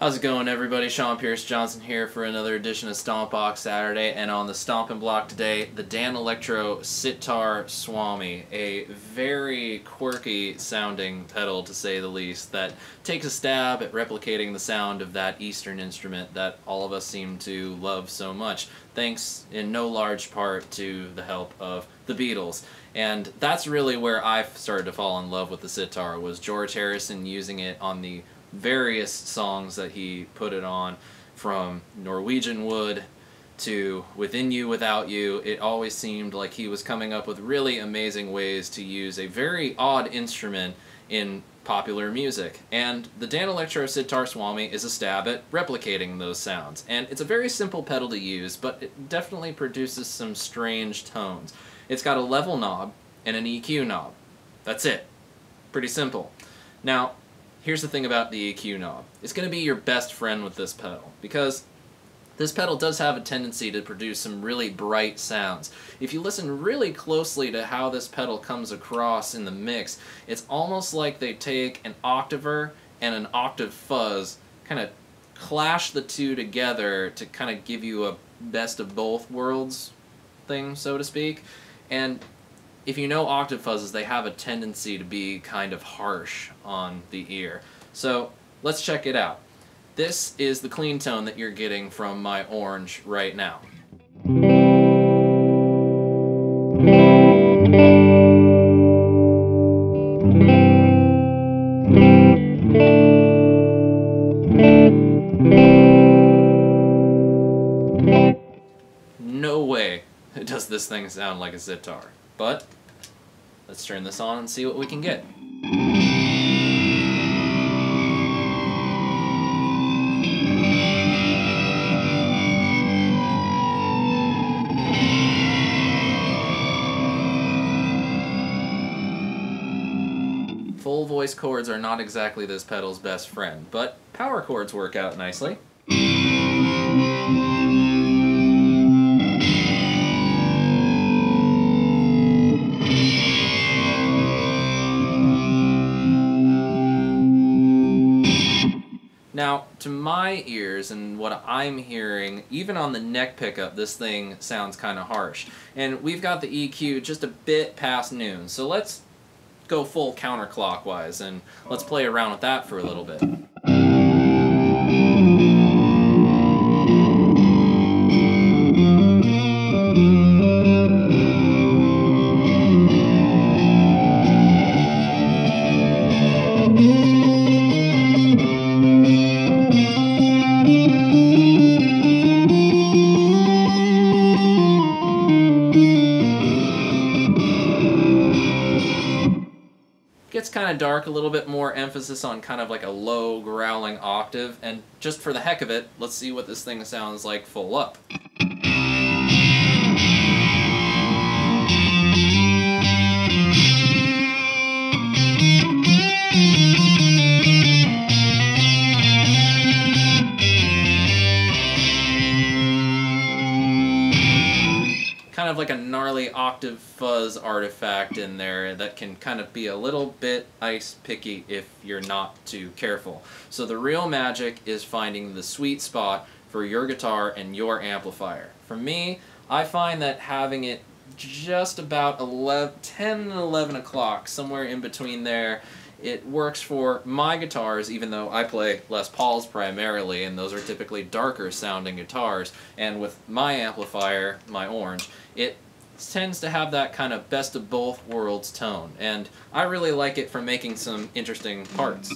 How's it going, everybody? Sean Pierce Johnson here for another edition of Stompbox Saturday, and on the stomping block today, the Danelectro Sitar Swami, a very quirky sounding pedal to say the least, that takes a stab at replicating the sound of that Eastern instrument that all of us seem to love so much, thanks in no large part to the help of the Beatles. And that's really where I started to fall in love with the sitar, was George Harrison using it on the various songs that he put it on, from Norwegian Wood to Within You, Without You. It always seemed like he was coming up with really amazing ways to use a very odd instrument in popular music. And the Danelectro Sitar Swami is a stab at replicating those sounds. And it's a very simple pedal to use, but it definitely produces some strange tones. It's got a level knob and an EQ knob. That's it. Pretty simple. Now, here's the thing about the EQ knob. It's going to be your best friend with this pedal, because this pedal does have a tendency to produce some really bright sounds. If you listen really closely to how this pedal comes across in the mix, it's almost like they take an octaver and an octave fuzz, kind of clash the two together to kind of give you a best of both worlds thing, so to speak. And if you know octave fuzzes, they have a tendency to be kind of harsh on the ear. So let's check it out. This is the clean tone that you're getting from my orange right now. No way does this thing sound like a sitar. But let's turn this on and see what we can get. Full voice chords are not exactly this pedal's best friend, but power chords work out nicely. Now, to my ears and what I'm hearing, even on the neck pickup, this thing sounds kind of harsh. And we've got the EQ just a bit past noon, so let's go full counterclockwise and let's play around with that for a little bit. Gets kind of dark, a little bit more emphasis on kind of like a low growling octave, and just for the heck of it, let's see what this thing sounds like full up. Kind of like a gnarly octave fuzz artifact in there that can kind of be a little bit ice picky if you're not too careful. So the real magic is finding the sweet spot for your guitar and your amplifier. For me, I find that having it just about 10 and 11 o'clock, somewhere in between there, it works for my guitars, even though I play Les Pauls primarily, and those are typically darker sounding guitars. And with my amplifier, my orange, it tends to have that kind of best of both worlds tone. And I really like it for making some interesting parts.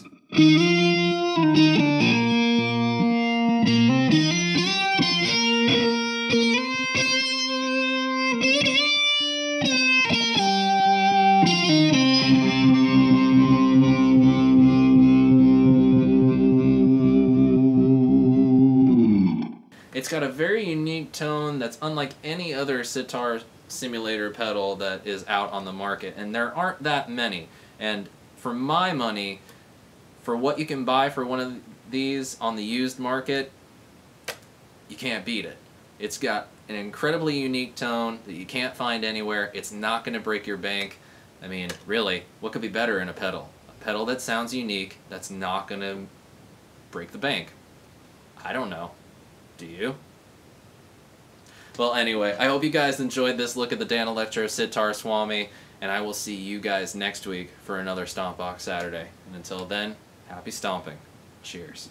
It's got a very unique tone that's unlike any other sitar simulator pedal that is out on the market, and there aren't that many. And for my money, for what you can buy for one of these on the used market, you can't beat it. It's got an incredibly unique tone that you can't find anywhere. It's not going to break your bank. I mean, really, what could be better in a pedal? A pedal that sounds unique, that's not going to break the bank. I don't know. Do you? Well, anyway, I hope you guys enjoyed this look at the Danelectro Sitar Swami, and I will see you guys next week for another Stompbox Saturday. And until then, happy stomping. Cheers.